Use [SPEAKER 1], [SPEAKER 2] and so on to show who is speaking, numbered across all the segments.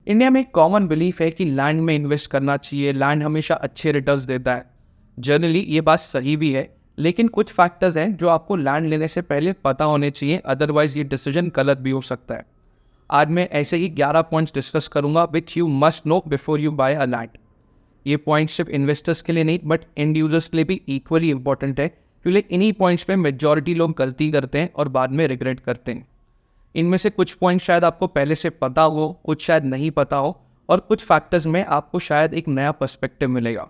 [SPEAKER 1] India में एक common belief है कि लैंड में इन्वेस्ट करना चाहिए, लैंड हमेशा अच्छे रिटर्न्स देता है। जनरली ये बात सही भी है, लेकिन कुछ फैक्टर्स हैं जो आपको लैंड लेने से पहले पता होने चाहिए, अदरवाइज ये डिसीजन गलत भी हो सकता है। आज मैं ऐसे ही 11 पॉइंट्स डिस्कस करूंगा which you must know before you buy a land. ये पॉइंट्स सिर्फ इन्वेस्टर्स के लिए नहीं बट एंड यूजर्स के लिए भी इक्वली इंपॉर्टेंट है, क्योंकि इन्हीं पॉइंट्स पे मेजॉरिटी लोग गलती करते हैं और बाद में रिग्रेट करते हैं। इनमें से कुछ पॉइंट शायद आपको पहले से पता हो, कुछ शायद नहीं पता हो, और कुछ फैक्टर्स में आपको शायद एक नया पर्सपेक्टिव मिलेगा।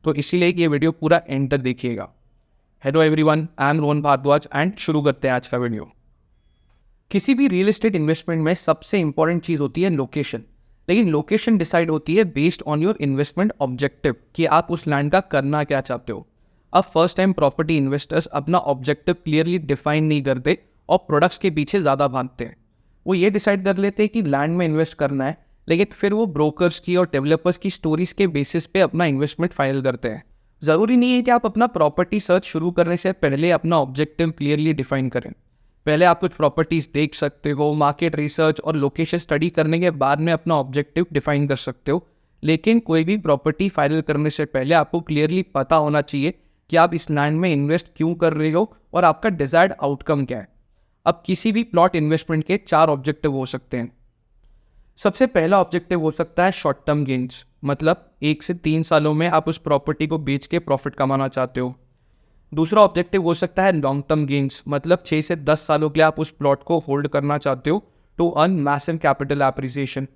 [SPEAKER 1] तो इसीलिए ये वीडियो पूरा एंड तक देखिएगा। Hello everyone, I am Rohan Bhardwaj and शुरू करते हैं आज का वीडियो। किसी भी रियल एस्टेट इन्वेस्टमेंट में सबसे इंपॉर्टेंट चीज़ होती है लोकेशन, लेकिन लोकेशन डिसाइड होती है based on your investment objective कि आप उस लैंड का करना क्या चाहते हो। अब फर्स्ट टाइम प्रॉपर्टी इन्वेस्टर्स अपना ऑब्जेक्टिव क्लियरली डिफाइन नहीं करते और प्रोडक्ट्स के पीछे ज़्यादा भागते हैं। वो ये डिसाइड कर लेते हैं कि लैंड में इन्वेस्ट करना है, लेकिन फिर वो ब्रोकर्स की और डेवलपर्स की स्टोरीज के बेसिस पे अपना इन्वेस्टमेंट फाइनल करते हैं। ज़रूरी नहीं है कि आप अपना प्रॉपर्टी सर्च शुरू करने से पहले अपना ऑब्जेक्टिव क्लियरली डिफाइन करें। पहले आप कुछ प्रॉपर्टीज़ देख सकते हो, मार्केट रिसर्च और लोकेशन स्टडी करने के बाद में अपना ऑब्जेक्टिव डिफाइन कर सकते हो, लेकिन कोई भी प्रॉपर्टी फाइनल करने से पहले आपको क्लियरली पता होना चाहिए कि आप इस लैंड में इन्वेस्ट क्यों कर रहे हो और आपका डिजायर्ड आउटकम क्या है। अब किसी भी प्लॉट इन्वेस्टमेंट के 4 ऑब्जेक्टिव हो सकते हैं। सबसे पहला ऑब्जेक्टिव हो सकता है शॉर्ट टर्म गेन्स, मतलब 1 से 3 सालों में आप उस प्रॉपर्टी को बेच के प्रॉफिट कमाना चाहते हो। दूसरा ऑब्जेक्टिव हो सकता है लॉन्ग टर्म गेन्स, मतलब 6 से 10 सालों के लिए आप उस प्लॉट को होल्ड करना चाहते हो to earn massive capital appreciation.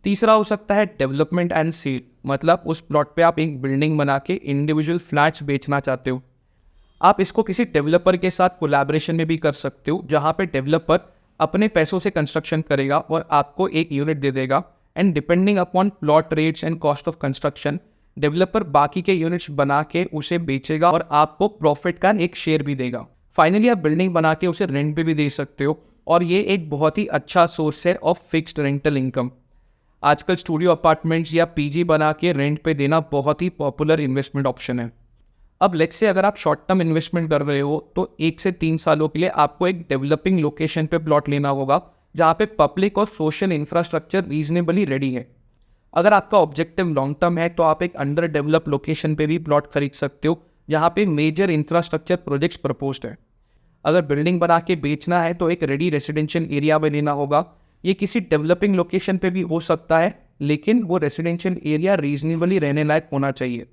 [SPEAKER 1] तीसरा हो सकता है डेवलपमेंट एंड सेल, मतलब उस प्लॉट पे आप एक बिल्डिंग बना के इंडिविजुअल फ्लैट्स बेचना चाहते हो। आप इसको किसी डेवलपर के साथ कोलैबोरेशन में भी कर सकते हो, जहाँ पे डेवलपर अपने पैसों से कंस्ट्रक्शन करेगा और आपको एक यूनिट दे देगा, and depending upon plot rates and cost of construction developer बाकी के यूनिट्स बना के उसे बेचेगा और आपको प्रॉफिट का एक शेयर भी देगा। फाइनली आप बिल्डिंग बना के उसे रेंट पे भी दे सकते हो, और ये एक बहुत ही अच्छा सोर्स है ऑफ फिक्स्ड रेंटल इनकम। आजकल स्टूडियो अपार्टमेंट्स या पीजी बना के रेंट पे देना बहुत ही पॉपुलर इन्वेस्टमेंट ऑप्शन है। अब लेट्स से अगर आप शॉर्ट टर्म इन्वेस्टमेंट कर रहे हो तो 1 से 3 सालों के लिए आपको एक डेवलपिंग लोकेशन पे प्लॉट लेना होगा, जहाँ पे पब्लिक और सोशल इंफ्रास्ट्रक्चर रीजनेबली रेडी है। अगर आपका ऑब्जेक्टिव लॉन्ग टर्म है तो आप एक अंडर डेवलप लोकेशन पे भी प्लॉट खरीद सकते हो, जहाँ पे मेजर इंफ्रास्ट्रक्चर प्रोजेक्ट्स प्रपोज्ड है। अगर बिल्डिंग बना के बेचना है तो एक रेडी रेसिडेंशियल एरिया में लेना होगा। ये किसी डेवलपिंग लोकेशन पे भी हो सकता है, लेकिन वो रेसिडेंशियल एरिया रीजनेबली रहने लायक होना चाहिए।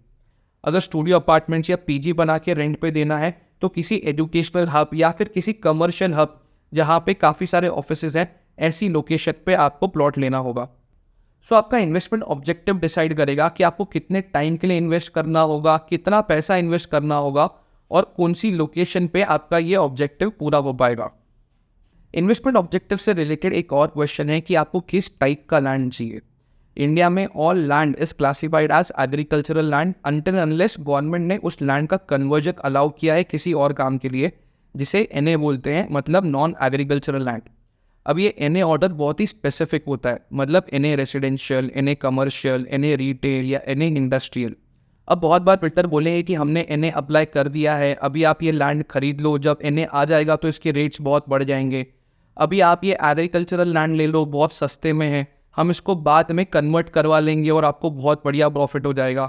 [SPEAKER 1] अगर स्टूडियो अपार्टमेंट्स या पीजी बना के रेंट पे देना है तो किसी एजुकेशनल हब या फिर किसी कमर्शियल हब जहाँ पे काफ़ी सारे ऑफिसेज हैं, ऐसी लोकेशन पे आपको प्लॉट लेना होगा। सो आपका इन्वेस्टमेंट ऑब्जेक्टिव डिसाइड करेगा कि आपको कितने टाइम के लिए इन्वेस्ट करना होगा, कितना पैसा इन्वेस्ट करना होगा और कौन सी लोकेशन पे आपका ये ऑब्जेक्टिव पूरा हो पाएगा। इन्वेस्टमेंट ऑब्जेक्टिव से रिलेटेड एक और क्वेश्चन है कि आपको किस टाइप का लैंड चाहिए। इंडिया में all land is classified as agricultural land until unless government ने उस लैंड का कन्वर्जन अलाउ किया है किसी और काम के लिए, जिसे एनए बोलते हैं, मतलब नॉन एग्रीकल्चरल लैंड। अब ये एनए ऑर्डर बहुत ही स्पेसिफिक होता है, मतलब NA residential, NA commercial, NA retail या एनए इंडस्ट्रियल। अब बहुत बार बिल्डर बोलेंगे कि हमने एनए अप्लाई कर दिया है, अभी आप ये लैंड खरीद लो, जब एनए आ जाएगा तो इसके रेट्स बहुत बढ़ जाएंगे। अभी आप ये एग्रीकल्चरल लैंड ले लो, बहुत सस्ते में है, हम इसको बाद में कन्वर्ट करवा लेंगे और आपको बहुत बढ़िया प्रॉफिट हो जाएगा।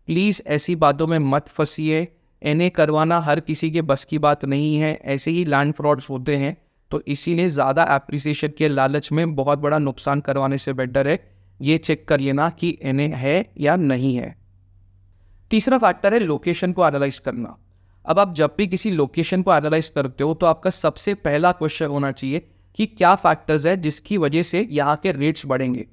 [SPEAKER 1] प्लीज़ ऐसी बातों में मत फंसिए। एनए करवाना हर किसी के बस की बात नहीं है, ऐसे ही लैंड फ्रॉड्स होते हैं, तो इसीलिए ज़्यादा एप्रिसिएशन के लालच में बहुत बड़ा नुकसान करवाने से बेटर है ये चेक कर लेना कि एनए है या नहीं है। तीसरा फैक्टर है लोकेशन को एनालाइज करना। अब आप जब भी किसी लोकेशन को एनालाइज करते हो तो आपका सबसे पहला क्वेश्चन होना चाहिए कि क्या फैक्टर्स है जिसकी वजह से यहाँ के रेट्स बढ़ेंगे।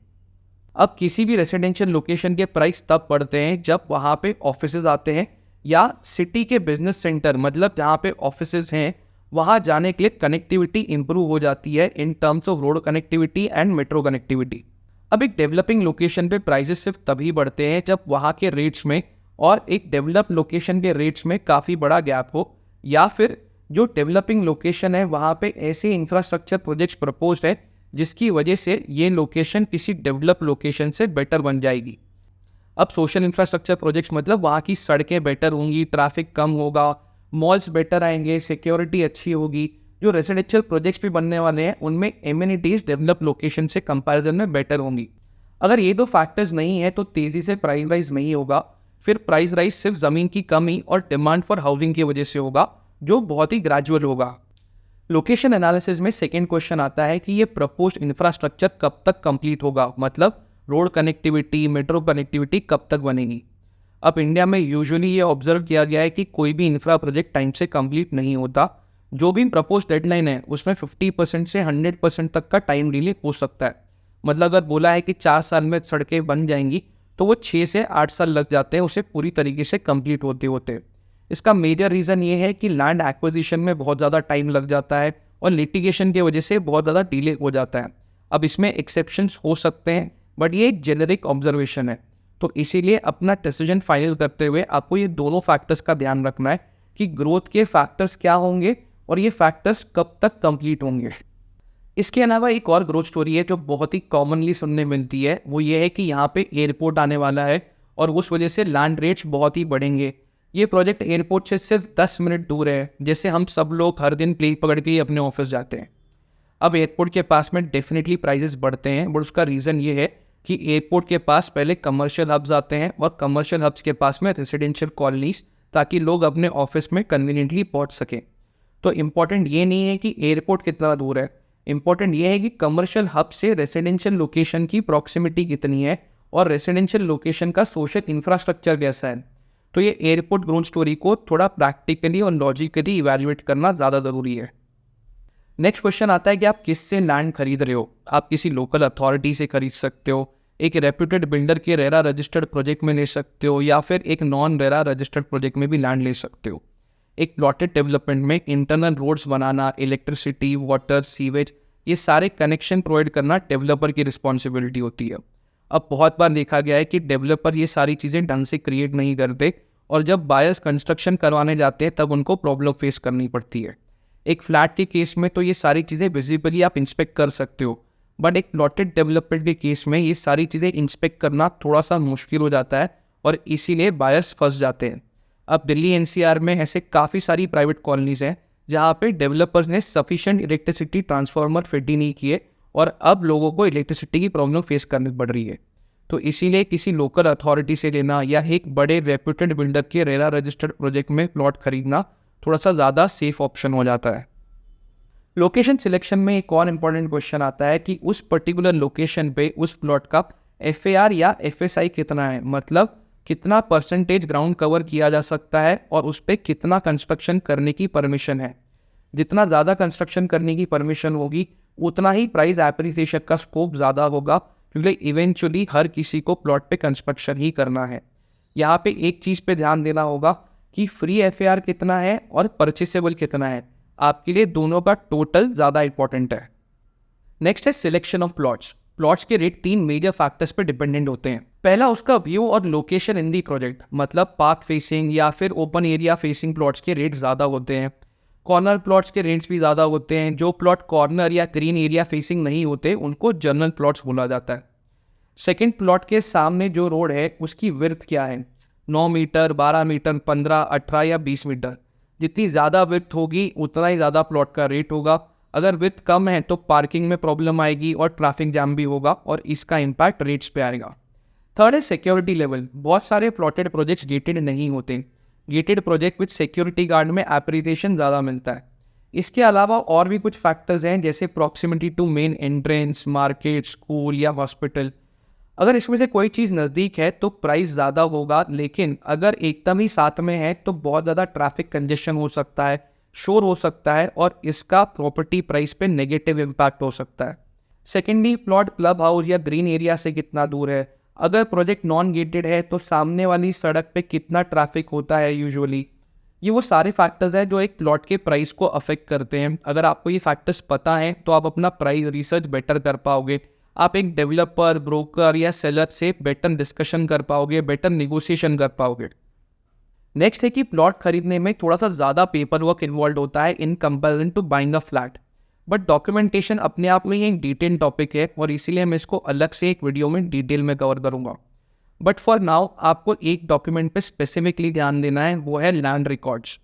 [SPEAKER 1] अब किसी भी रेसिडेंशियल लोकेशन के प्राइस तब बढ़ते हैं जब वहाँ पे ऑफिसेज आते हैं या सिटी के बिजनेस सेंटर, मतलब जहाँ पे ऑफिसेज हैं वहाँ जाने के लिए कनेक्टिविटी इंप्रूव हो जाती है in terms of road connectivity and metro connectivity. अब एक डेवलपिंग लोकेशन पे प्राइसेस सिर्फ तभी बढ़ते हैं जब वहाँ के रेट्स में और एक डेवलप लोकेशन के रेट्स में काफ़ी बड़ा गैप हो, या फिर जो डेवलपिंग लोकेशन है वहाँ पे ऐसे इंफ्रास्ट्रक्चर प्रोजेक्ट्स प्रपोज्ड है जिसकी वजह से ये लोकेशन किसी डेवलप लोकेशन से बेटर बन जाएगी। अब सोशल इंफ्रास्ट्रक्चर प्रोजेक्ट्स मतलब वहाँ की सड़कें बेटर होंगी, ट्रैफिक कम होगा, मॉल्स बेटर आएंगे, सिक्योरिटी अच्छी होगी। जो रेजिडेंशियल प्रोजेक्ट्स भी बनने वाले हैं उनमें एमिनिटीज़ डेवलप लोकेशन से कंपैरिजन में बेटर होंगी। अगर ये दो फैक्टर्स नहीं है तो तेज़ी से प्राइस राइज नहीं होगा, फिर प्राइस राइज सिर्फ ज़मीन की कमी और डिमांड फॉर हाउसिंग की वजह से होगा, जो बहुत ही ग्रेजुअल होगा। लोकेशन एनालिसिस में सेकेंड क्वेश्चन आता है कि ये प्रपोज्ड इंफ्रास्ट्रक्चर कब तक कंप्लीट होगा, मतलब रोड कनेक्टिविटी, मेट्रो कनेक्टिविटी कब तक बनेगी। अब इंडिया में यूजुअली ये ऑब्जर्व किया गया है कि कोई भी इंफ्रा प्रोजेक्ट टाइम से कंप्लीट नहीं होता। जो भी प्रपोज डेडलाइन है उसमें 50% से 100% तक का टाइम डिले हो सकता है। मतलब अगर बोला है कि 4 साल में सड़कें बन जाएंगी तो वो 6 से 8 साल लग जाते हैं उसे पूरी तरीके से कंप्लीट होते होते। इसका मेजर रीज़न ये है कि लैंड एक्विजिशन में बहुत ज़्यादा टाइम लग जाता है और लिटिगेशन की वजह से बहुत ज़्यादा डिले हो जाता है। अब इसमें एक्सेप्शंस हो सकते हैं, बट ये एक जेनरिक ऑब्जर्वेशन है। तो इसीलिए अपना डिसीजन फाइनल करते हुए आपको ये दोनों फैक्टर्स का ध्यान रखना है कि ग्रोथ के फैक्टर्स क्या होंगे और ये फैक्टर्स कब तक कंप्लीट होंगे। इसके अलावा एक और ग्रोथ स्टोरी है जो बहुत ही कॉमनली सुनने मिलती है, वो ये है कि यहाँ पे एयरपोर्ट आने वाला है और उस वजह से लैंड रेट्स बहुत ही बढ़ेंगे। ये प्रोजेक्ट एयरपोर्ट से सिर्फ 10 मिनट दूर है, जैसे हम सब लोग हर दिन प्लेन पकड़ के ही अपने ऑफिस जाते हैं। अब एयरपोर्ट के पास में डेफिनेटली प्राइजेस बढ़ते हैं, बट उसका रीज़न ये है कि एयरपोर्ट के पास पहले कमर्शियल हब्स आते हैं और कमर्शियल हब्स के पास में रेसिडेंशियल कॉलोनीज, ताकि लोग अपने ऑफिस में कन्वीनियंटली पहुंच सकें। तो इम्पॉर्टेंट ये नहीं है कि एयरपोर्ट कितना दूर है, इम्पॉर्टेंट ये है कि कमर्शियल हब से रेसिडेंशियल लोकेशन की प्रॉक्सिमिटी कितनी है और रेसिडेंशियल लोकेशन का सोशल इंफ्रास्ट्रक्चर कैसा है। तो ये एयरपोर्ट ग्रोथ स्टोरी को थोड़ा प्रैक्टिकली और लॉजिकली इवैल्यूएट करना ज़्यादा ज़रूरी है। नेक्स्ट क्वेश्चन आता है कि आप किससे लैंड खरीद रहे हो। आप किसी लोकल अथॉरिटी से खरीद सकते हो, एक रेप्यूटेड बिल्डर के रेरा रजिस्टर्ड प्रोजेक्ट में ले सकते हो, या फिर एक नॉन रेरा रजिस्टर्ड प्रोजेक्ट में भी लैंड ले सकते हो। एक प्लॉटेड डेवलपमेंट में इंटरनल रोड्स बनाना, इलेक्ट्रिसिटी, वाटर, सीवेज, ये सारे कनेक्शन प्रोवाइड करना डेवलपर की रिस्पॉन्सिबिलिटी होती है। अब बहुत बार देखा गया है कि डेवलपर ये सारी चीज़ें ढंग से क्रिएट नहीं करते और जब बायर्स कंस्ट्रक्शन करवाने जाते हैं तब उनको प्रॉब्लम फेस करनी पड़ती है। एक फ्लैट के केस में तो ये सारी चीज़ें विजिबली आप इंस्पेक्ट कर सकते हो, बट एक प्लॉटेड डेवलपमेंट के केस में ये सारी चीज़ें इंस्पेक्ट करना थोड़ा सा मुश्किल हो जाता है और इसीलिए बायर्स फंस जाते हैं। अब दिल्ली एनसीआर में ऐसे काफ़ी सारी प्राइवेट कॉलोनीज हैं जहाँ पे डेवलपर्स ने सफिशिएंट इलेक्ट्रिसिटी ट्रांसफार्मर फिट ही नहीं किए और अब लोगों को इलेक्ट्रिसिटी की प्रॉब्लम फेस करनी पड़ रही है। तो इसीलिए किसी लोकल अथॉरिटी से लेना या एक बड़े रेप्यूटेड बिल्डर के रेरा रजिस्टर्ड प्रोजेक्ट में प्लॉट खरीदना थोड़ा सा ज़्यादा सेफ ऑप्शन हो जाता है। लोकेशन सिलेक्शन में एक और इम्पॉर्टेंट क्वेश्चन आता है कि उस पर्टिकुलर लोकेशन पे उस प्लॉट का FAR या FSI कितना है, मतलब कितना परसेंटेज ग्राउंड कवर किया जा सकता है और उस पर कितना कंस्ट्रक्शन करने की परमिशन है। जितना ज़्यादा कंस्ट्रक्शन करने की परमिशन होगी उतना ही प्राइस एप्रिसिएशन का स्कोप ज़्यादा होगा, क्योंकि इवेंचुअली हर किसी को प्लॉट पे कंस्ट्रक्शन ही करना है। यहाँ पे एक चीज़ पे ध्यान देना होगा कि फ्री FAR कितना है और परचेसेबल कितना है, आपके लिए दोनों का टोटल ज़्यादा इंपॉर्टेंट है। नेक्स्ट है सिलेक्शन ऑफ प्लॉट्स। प्लॉट्स के रेट 3 मेजर फैक्टर्स पे डिपेंडेंट होते हैं। पहला उसका व्यू और लोकेशन इन दी प्रोजेक्ट, मतलब पार्क फेसिंग या फिर ओपन एरिया फेसिंग प्लॉट्स के रेट ज़्यादा होते हैं। कॉर्नर प्लॉट्स के रेट्स भी ज़्यादा होते हैं। जो प्लॉट कॉर्नर या ग्रीन एरिया फेसिंग नहीं होते उनको जनरल प्लॉट्स बोला जाता है। सेकंड, प्लॉट के सामने जो रोड है उसकी विड्थ क्या है, 9 मीटर, 12 मीटर, 15, 18 या 20 मीटर। जितनी ज़्यादा विड्थ होगी उतना ही ज़्यादा प्लॉट का रेट होगा। अगर विड्थ कम है तो पार्किंग में प्रॉब्लम आएगी और ट्रैफिक जाम भी होगा और इसका इम्पैक्ट रेट्स पे आएगा। थर्ड है सिक्योरिटी लेवल। बहुत सारे प्लॉटेड प्रोजेक्ट्स गेटेड नहीं होते। Gated project with security guard में एप्रिसिएशन ज़्यादा मिलता है। इसके अलावा और भी कुछ फैक्टर्स हैं जैसे proximity to main entrance, market, school या हॉस्पिटल। अगर इसमें से कोई चीज़ नज़दीक है तो प्राइस ज़्यादा होगा, लेकिन अगर एकदम ही साथ में है तो बहुत ज़्यादा ट्रैफिक कंजेशन हो सकता है, शोर हो सकता है और इसका प्रॉपर्टी प्राइस पे नेगेटिव इम्पैक्ट हो सकता है। सेकेंडली, प्लॉट क्लब हाउस या ग्रीन एरिया से कितना दूर है। अगर प्रोजेक्ट नॉन गेटेड है तो सामने वाली सड़क पे कितना ट्रैफिक होता है यूजुअली। ये वो सारे फैक्टर्स हैं जो एक प्लॉट के प्राइस को अफेक्ट करते हैं। अगर आपको ये फैक्टर्स पता है तो आप अपना प्राइस रिसर्च बेटर कर पाओगे। आप एक डेवलपर, ब्रोकर या सेलर से बेटर डिस्कशन कर पाओगे, बेटर निगोशिएशन कर पाओगे। नेक्स्ट है कि प्लॉट खरीदने में थोड़ा सा ज़्यादा पेपर वर्क इन्वॉल्व होता है in comparison to buying a flat, but documentation अपने आप में ही एक डिटेल टॉपिक है और इसीलिए मैं इसको अलग से एक वीडियो में डिटेल में कवर करूँगा। बट फॉर नाउ आपको एक डॉक्यूमेंट पे स्पेसिफिकली ध्यान देना है, वो है लैंड रिकॉर्ड्स।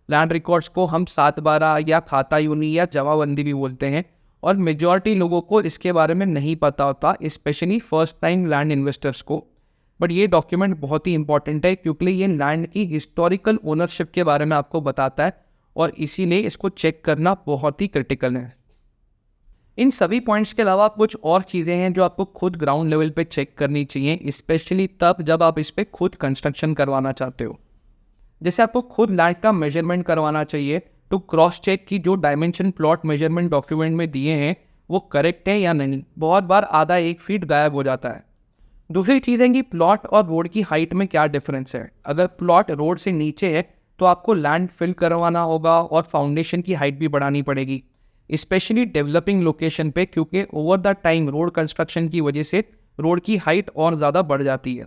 [SPEAKER 1] लैंड रिकॉर्ड्स को हम 7/12 या खाता यूनी या जमाबंदी भी बोलते हैं और मेजॉरिटी लोगों को इसके बारे में नहीं पता होता, specially first time land investors को। बट ये डॉक्यूमेंट बहुत ही इंपॉर्टेंट है क्योंकि ये लैंड की हिस्टोरिकल ओनरशिप के बारे में आपको बताता है और इसीलिए इसको चेक करना बहुत ही क्रिटिकल है। इन सभी पॉइंट्स के अलावा कुछ और चीज़ें हैं जो आपको खुद ग्राउंड लेवल पे चेक करनी चाहिए, स्पेशली तब जब आप इस पर खुद कंस्ट्रक्शन करवाना चाहते हो। जैसे आपको खुद लैंड का मेजरमेंट करवाना चाहिए टू क्रॉस चेक की जो डायमेंशन प्लॉट मेजरमेंट डॉक्यूमेंट में दिए हैं वो करेक्ट है या नहीं। बहुत बार आधा 1 फीट गायब हो जाता है। दूसरी चीज़ है कि प्लॉट और रोड की हाइट में क्या डिफरेंस है। अगर प्लॉट रोड से नीचे है तो आपको लैंड फिल करवाना होगा और फाउंडेशन की हाइट भी बढ़ानी पड़ेगी, स्पेशली डेवलपिंग लोकेशन पे, क्योंकि over the time road construction की वजह से रोड की हाइट और ज़्यादा बढ़ जाती है।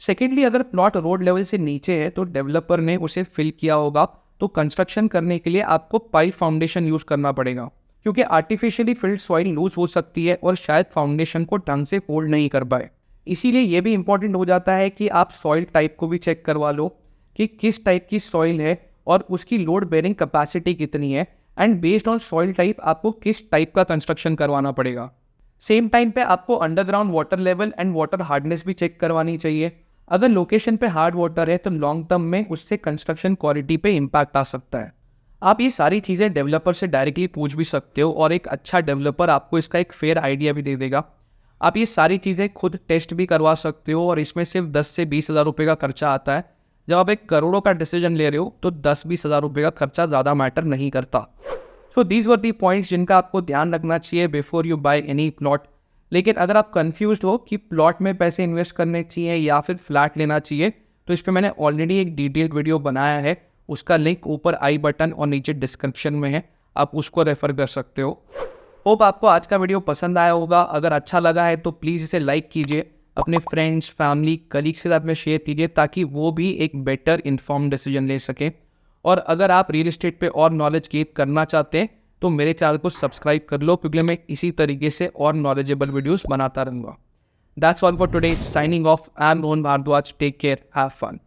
[SPEAKER 1] सेकेंडली, अगर प्लॉट रोड लेवल से नीचे है तो डेवलपर ने उसे फिल किया होगा, तो कंस्ट्रक्शन करने के लिए आपको पाइप फाउंडेशन यूज़ करना पड़ेगा, क्योंकि आर्टिफिशियली फिल्ड सॉइल लूज हो सकती है और शायद फाउंडेशन को ढंग से होल्ड नहीं कर पाए। इसीलिए ये भी इंपॉर्टेंट हो जाता है कि आप सॉइल टाइप को भी चेक करवा लो कि किस टाइप की सॉइल है और उसकी लोड बेयरिंग कैपेसिटी कितनी है, and based on soil type आपको किस टाइप का कंस्ट्रक्शन करवाना पड़ेगा। सेम टाइम पे आपको underground water level and water hardness भी चेक करवानी चाहिए। अगर लोकेशन पे हार्ड वाटर है तो लॉन्ग टर्म में उससे कंस्ट्रक्शन क्वालिटी पे इम्पैक्ट आ सकता है। आप ये सारी चीज़ें डेवलपर से डायरेक्टली पूछ भी सकते हो और एक अच्छा डेवलपर आपको इसका एक फेयर आइडिया भी दे देगा। आप ये सारी चीज़ें खुद टेस्ट भी करवा सकते हो और इसमें सिर्फ 10 से 20 हज़ार रुपये का खर्चा आता है। जब आप एक करोड़ों का डिसीजन ले रहे हो तो 10-20 हज़ार रुपये का खर्चा ज़्यादा मैटर नहीं करता। So these were the points जिनका आपको ध्यान रखना चाहिए before you by any plot. लेकिन अगर आप कंफ्यूज्ड हो कि प्लॉट में पैसे इन्वेस्ट करने चाहिए या फिर फ्लैट लेना चाहिए, तो इस पर मैंने ऑलरेडी एक डिटेल्ड वीडियो बनाया है, उसका लिंक ऊपर आई बटन और नीचे डिस्क्रिप्शन में है, आप उसको रेफर कर सकते हो। होप आपको आज का वीडियो पसंद आया होगा। अगर अच्छा लगा है तो प्लीज़ इसे लाइक कीजिए, अपने फ्रेंड्स, फैमिली, कलीग्स के साथ में शेयर कीजिए ताकि वो भी एक बेटर इन्फॉर्म डिसीजन ले सकें। और अगर आप रियल एस्टेट पे और नॉलेज गेन करना चाहते हैं तो मेरे चैनल को सब्सक्राइब कर लो, क्योंकि मैं इसी तरीके से और नॉलेजेबल वीडियोस बनाता रहूँगा। That's all for today, signing off. I am Rohan Bhardwaj. Take care, have fun.